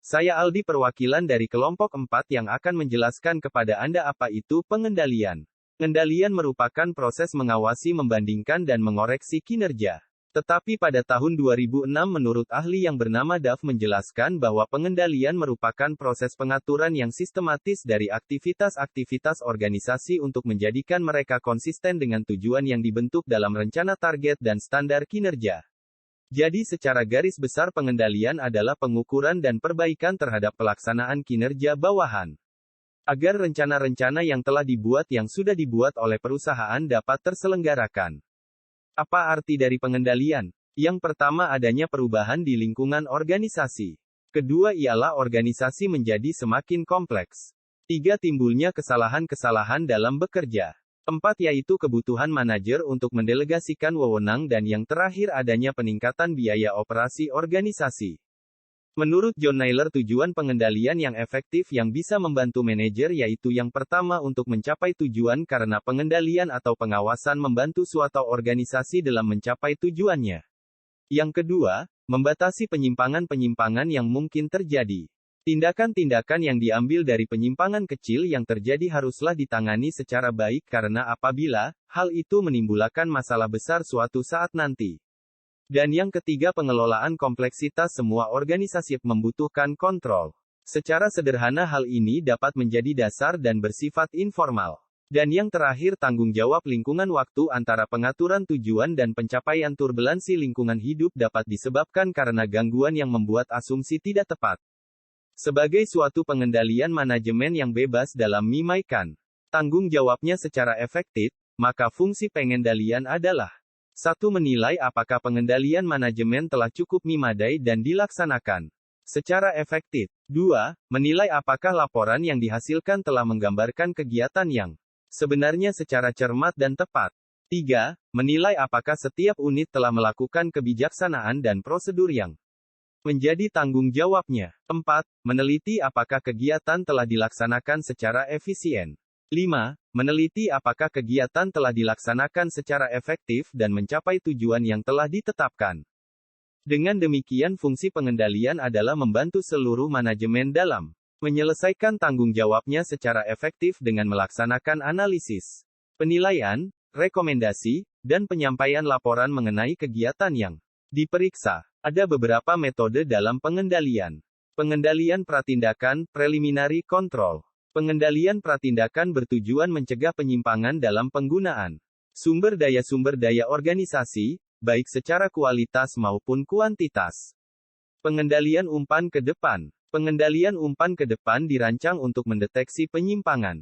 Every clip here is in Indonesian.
Saya Aldi, perwakilan dari kelompok 4 yang akan menjelaskan kepada Anda apa itu pengendalian. Pengendalian merupakan proses mengawasi, membandingkan dan mengoreksi kinerja. Tetapi pada tahun 2006 menurut ahli yang bernama Duff menjelaskan bahwa pengendalian merupakan proses pengaturan yang sistematis dari aktivitas-aktivitas organisasi untuk menjadikan mereka konsisten dengan tujuan yang dibentuk dalam rencana target dan standar kinerja. Jadi secara garis besar pengendalian adalah pengukuran dan perbaikan terhadap pelaksanaan kinerja bawahan. Agar rencana-rencana yang telah dibuat yang sudah dibuat oleh perusahaan dapat terselenggarakan. Apa arti dari pengendalian? Yang pertama, adanya perubahan di lingkungan organisasi. Kedua ialah organisasi menjadi semakin kompleks. 3. Timbulnya kesalahan-kesalahan dalam bekerja. 4. Yaitu kebutuhan manajer untuk mendelegasikan wewenang, dan yang terakhir adanya peningkatan biaya operasi organisasi. Menurut John Naylor, tujuan pengendalian yang efektif yang bisa membantu manajer yaitu yang pertama untuk mencapai tujuan, karena pengendalian atau pengawasan membantu suatu organisasi dalam mencapai tujuannya. Yang kedua, membatasi penyimpangan-penyimpangan yang mungkin terjadi. Tindakan-tindakan yang diambil dari penyimpangan kecil yang terjadi haruslah ditangani secara baik, karena apabila hal itu menimbulkan masalah besar suatu saat nanti. Dan yang ketiga, pengelolaan kompleksitas. Semua organisasi membutuhkan kontrol. Secara sederhana hal ini dapat menjadi dasar dan bersifat informal. Dan yang terakhir, tanggung jawab lingkungan waktu antara pengaturan tujuan dan pencapaian. Turbulensi lingkungan hidup dapat disebabkan karena gangguan yang membuat asumsi tidak tepat. Sebagai suatu pengendalian manajemen yang bebas dalam memaikan tanggung jawabnya secara efektif, maka fungsi pengendalian adalah 1. Menilai apakah pengendalian manajemen telah cukup memadai dan dilaksanakan secara efektif. 2. Menilai apakah laporan yang dihasilkan telah menggambarkan kegiatan yang sebenarnya secara cermat dan tepat. 3. Menilai apakah setiap unit telah melakukan kebijaksanaan dan prosedur yang menjadi tanggung jawabnya. 4. Meneliti apakah kegiatan telah dilaksanakan secara efisien. 5. Meneliti apakah kegiatan telah dilaksanakan secara efektif dan mencapai tujuan yang telah ditetapkan. Dengan demikian, fungsi pengendalian adalah membantu seluruh manajemen dalam menyelesaikan tanggung jawabnya secara efektif dengan melaksanakan analisis, penilaian, rekomendasi, dan penyampaian laporan mengenai kegiatan yang diperiksa. Ada beberapa metode dalam pengendalian. Pengendalian pratindakan, preliminary control. Pengendalian pratindakan bertujuan mencegah penyimpangan dalam penggunaan sumber daya organisasi, baik secara kualitas maupun kuantitas. Pengendalian umpan ke depan. Pengendalian umpan ke depan dirancang untuk mendeteksi penyimpangan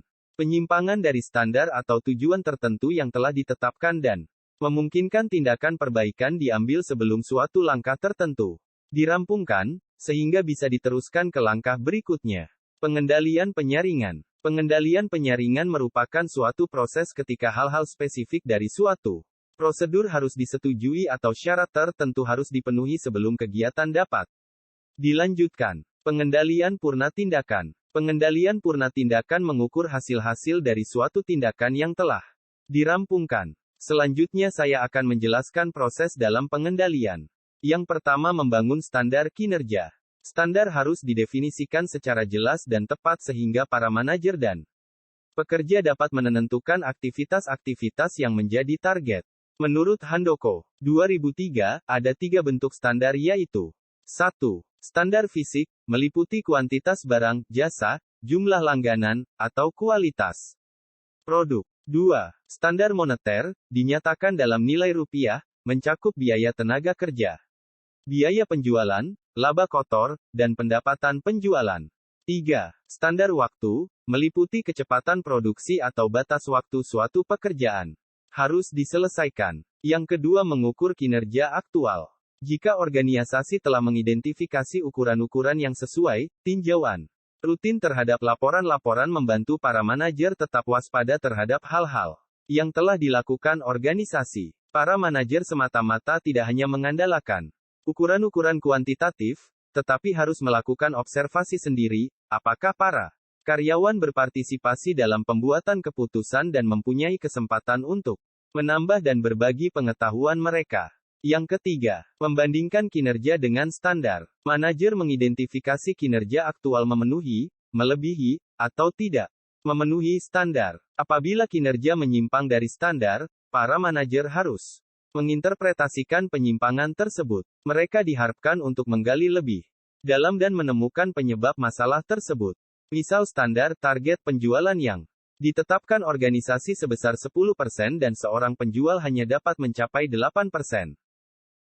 dari standar atau tujuan tertentu yang telah ditetapkan dan memungkinkan tindakan perbaikan diambil sebelum suatu langkah tertentu dirampungkan, sehingga bisa diteruskan ke langkah berikutnya. Pengendalian penyaringan. Pengendalian penyaringan merupakan suatu proses ketika hal-hal spesifik dari suatu prosedur harus disetujui atau syarat tertentu harus dipenuhi sebelum kegiatan dapat dilanjutkan. Pengendalian purna tindakan. Pengendalian purna tindakan mengukur hasil-hasil dari suatu tindakan yang telah dirampungkan. Selanjutnya saya akan menjelaskan proses dalam pengendalian. Yang pertama, membangun standar kinerja. Standar harus didefinisikan secara jelas dan tepat sehingga para manajer dan pekerja dapat menentukan aktivitas-aktivitas yang menjadi target. Menurut Handoko, 2003, ada 3 bentuk standar, yaitu 1. Standar fisik, meliputi kuantitas barang, jasa, jumlah langganan, atau kualitas produk. 2. Standar moneter, dinyatakan dalam nilai rupiah, mencakup biaya tenaga kerja, biaya penjualan, laba kotor, dan pendapatan penjualan. 3. Standar waktu, meliputi kecepatan produksi atau batas waktu suatu pekerjaan harus diselesaikan. Yang kedua, mengukur kinerja aktual. Jika organisasi telah mengidentifikasi ukuran-ukuran yang sesuai, tinjauan rutin terhadap laporan-laporan membantu para manajer tetap waspada terhadap hal-hal yang telah dilakukan organisasi. Para manajer semata-mata tidak hanya mengandalkan ukuran-ukuran kuantitatif, tetapi harus melakukan observasi sendiri, apakah para karyawan berpartisipasi dalam pembuatan keputusan dan mempunyai kesempatan untuk menambah dan berbagi pengetahuan mereka. Yang ketiga, membandingkan kinerja dengan standar. Manajer mengidentifikasi kinerja aktual memenuhi, melebihi, atau tidak memenuhi standar. Apabila kinerja menyimpang dari standar, para manajer harus menginterpretasikan penyimpangan tersebut. Mereka diharapkan untuk menggali lebih dalam dan menemukan penyebab masalah tersebut. Misal standar target penjualan yang ditetapkan organisasi sebesar 10% dan seorang penjual hanya dapat mencapai 8%.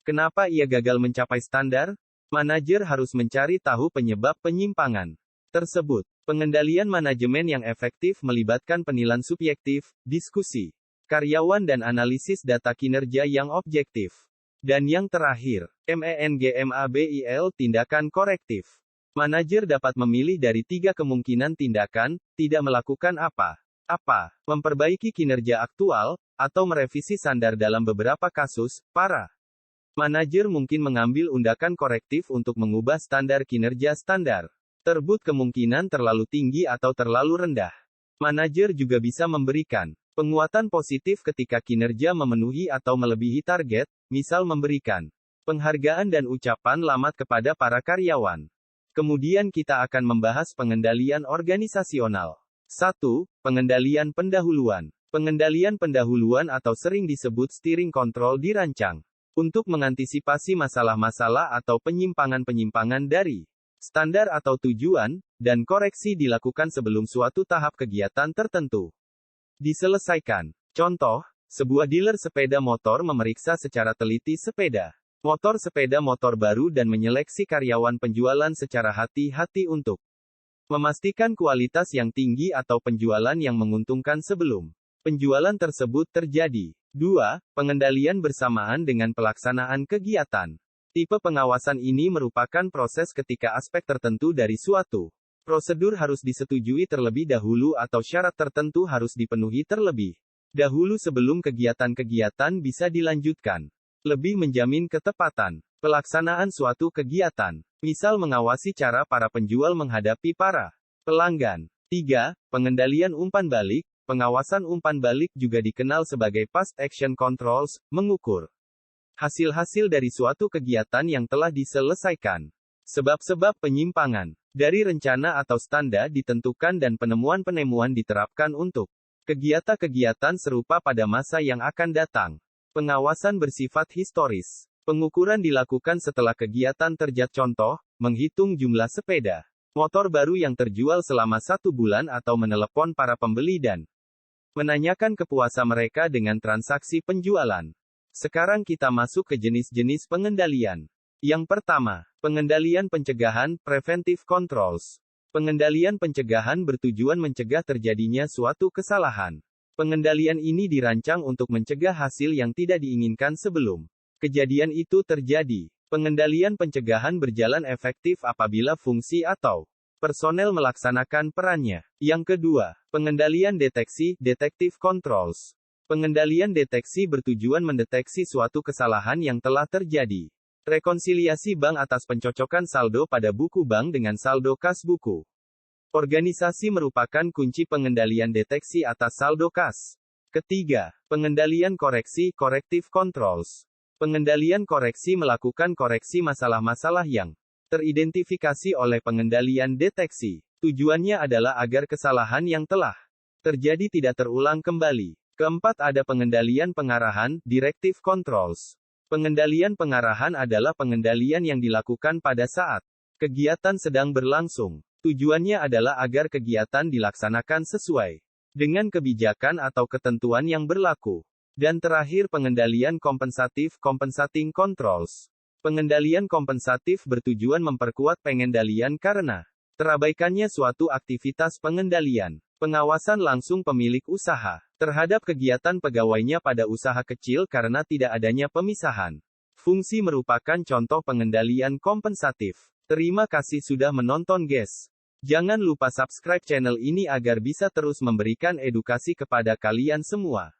Kenapa ia gagal mencapai standar? Manajer harus mencari tahu penyebab penyimpangan tersebut. Pengendalian manajemen yang efektif melibatkan penilaian subjektif, diskusi karyawan dan analisis data kinerja yang objektif. Dan yang terakhir, MENGMABIL tindakan korektif. Manajer dapat memilih dari 3 kemungkinan tindakan: tidak melakukan apa-apa, memperbaiki kinerja aktual, atau merevisi standar. Dalam beberapa kasus, para manajer mungkin mengambil tindakan korektif untuk mengubah standar kinerja standar tersebut kemungkinan terlalu tinggi atau terlalu rendah. Manajer juga bisa memberikan penguatan positif ketika kinerja memenuhi atau melebihi target, misal memberikan penghargaan dan ucapan selamat kepada para karyawan. Kemudian kita akan membahas pengendalian organisasional. 1. Pengendalian pendahuluan. Pengendalian pendahuluan atau sering disebut steering control dirancang untuk mengantisipasi masalah-masalah atau penyimpangan-penyimpangan dari standar atau tujuan, dan koreksi dilakukan sebelum suatu tahap kegiatan tertentu diselesaikan. Contoh, sebuah dealer sepeda motor memeriksa secara teliti sepeda motor baru dan menyeleksi karyawan penjualan secara hati-hati untuk memastikan kualitas yang tinggi atau penjualan yang menguntungkan sebelum penjualan tersebut terjadi. 2. Pengendalian bersamaan dengan pelaksanaan kegiatan. Tipe pengawasan ini merupakan proses ketika aspek tertentu dari suatu prosedur harus disetujui terlebih dahulu atau syarat tertentu harus dipenuhi terlebih dahulu sebelum kegiatan-kegiatan bisa dilanjutkan. Lebih menjamin ketepatan pelaksanaan suatu kegiatan. Misal mengawasi cara para penjual menghadapi para pelanggan. 3. Pengendalian umpan balik. Pengawasan umpan balik juga dikenal sebagai past action controls, mengukur hasil-hasil dari suatu kegiatan yang telah diselesaikan. Sebab-sebab penyimpangan dari rencana atau standar ditentukan dan penemuan-penemuan diterapkan untuk kegiatan-kegiatan serupa pada masa yang akan datang. Pengawasan bersifat historis. Pengukuran dilakukan setelah kegiatan terjadi. Contoh, menghitung jumlah sepeda motor baru yang terjual selama 1 bulan atau menelepon para pembeli dan menanyakan kepuasan mereka dengan transaksi penjualan. Sekarang kita masuk ke jenis-jenis pengendalian. Yang pertama, pengendalian pencegahan, preventive controls. Pengendalian pencegahan bertujuan mencegah terjadinya suatu kesalahan. Pengendalian ini dirancang untuk mencegah hasil yang tidak diinginkan sebelum kejadian itu terjadi. Pengendalian pencegahan berjalan efektif apabila fungsi atau personel melaksanakan perannya. Yang kedua, pengendalian deteksi, detective controls. Pengendalian deteksi bertujuan mendeteksi suatu kesalahan yang telah terjadi. Rekonsiliasi bank atas pencocokan saldo pada buku bank dengan saldo kas buku organisasi merupakan kunci pengendalian deteksi atas saldo kas. Ketiga, pengendalian koreksi, corrective controls. Pengendalian koreksi melakukan koreksi masalah-masalah yang teridentifikasi oleh pengendalian deteksi. Tujuannya adalah agar kesalahan yang telah terjadi tidak terulang kembali. Keempat, ada pengendalian pengarahan, directive controls. Pengendalian pengarahan adalah pengendalian yang dilakukan pada saat kegiatan sedang berlangsung. Tujuannya adalah agar kegiatan dilaksanakan sesuai dengan kebijakan atau ketentuan yang berlaku. Dan terakhir, pengendalian kompensatif, compensating controls. Pengendalian kompensatif bertujuan memperkuat pengendalian karena terabaikannya suatu aktivitas pengendalian. Pengawasan langsung pemilik usaha terhadap kegiatan pegawainya pada usaha kecil karena tidak adanya pemisahan fungsi merupakan contoh pengendalian kompensatif. Terima kasih sudah menonton, guys. Jangan lupa subscribe channel ini agar bisa terus memberikan edukasi kepada kalian semua.